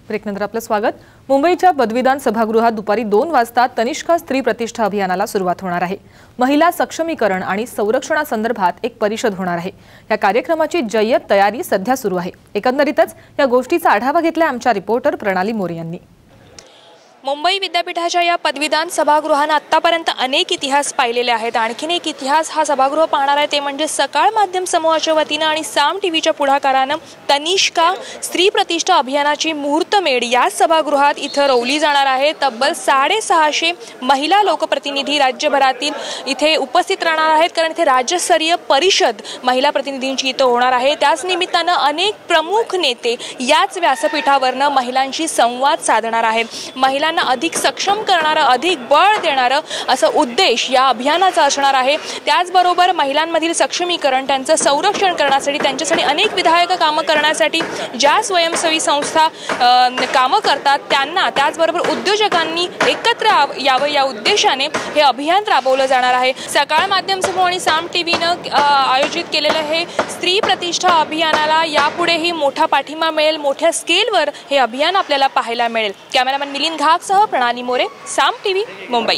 ब्रेकनंतर आपलं स्वागत। मुंबईच्या पदवीदान सभागृहात दुपारी 2 वाजता तनिष्का स्त्री प्रतिष्ठा अभियानाला सुरुवात होणार आहे। महिला सक्षमीकरण आणि संरक्षणासंदर्भात एक परिषद होणार आहे। या कार्यक्रमाची जय्यत तयारी सध्या सुरू आहे। एकंदरीतच या गोष्टीचा आढावा घेतला आमच्या रिपोर्टर प्रणाली मोरे यांनी। मुंबई विद्यापीठाच्या या पदवीदान सभागृहाने आतापर्यंत अनेक इतिहास पाहिलेले आहेत। आणखीन एक इतिहास हा सभागृह पाहणार आहे ते म्हणजे सकाळ माध्यम समूहाच्या वतीने आणि साम टीव्हीच्या पुढाकाराने तनिष्का स्त्री प्रतिष्ठा अभियानाची मुहूर्तमेढ या सभागृहात इथे रोवली जाणार आहे। तब्बल 650 महिला लोकप्रतिनिधी राज्यभरातील इथे उपस्थित राहणार आहेत, कारण इथे राज्यस्तरीय परिषद महिला प्रतिनिधींची इथे होणार आहे। त्याच निमित्ताने अनेक प्रमुख नेते याच व्यासपीठावरनं महिलांशी संवाद साधणार आहेत। महिलांना अधिक सक्षम करणारा, अधिक बळ देणारा असा उद्देश या अभियानाचा असणार आहे। त्याचबरोबर महिलांमधील सक्षमीकरण, त्यांचं संरक्षण करण्यासाठी, त्यांच्यासाठी अनेक विधायक कामं करण्यासाठी ज्या स्वयंसेवी संस्था कामं करतात त्यांना, त्याचबरोबर उद्योजकांनी एकत्र यावं या उद्देशाने हे अभियान राबवलं जाणार आहे। सकाळ माध्यम समूह आणि साम टीव्हीनं आयोजित केलेलं हे स्त्री प्रतिष्ठा अभियानाला यापुढेही मोठा पाठिंबा मिळेल। मोठ्या स्केलवर हे अभियान आपल्याला पाहायला मिळेल। कॅमेरामॅन मिलिंद घागसह प्रणाली मोरे, साम टीव्ही, मुंबई।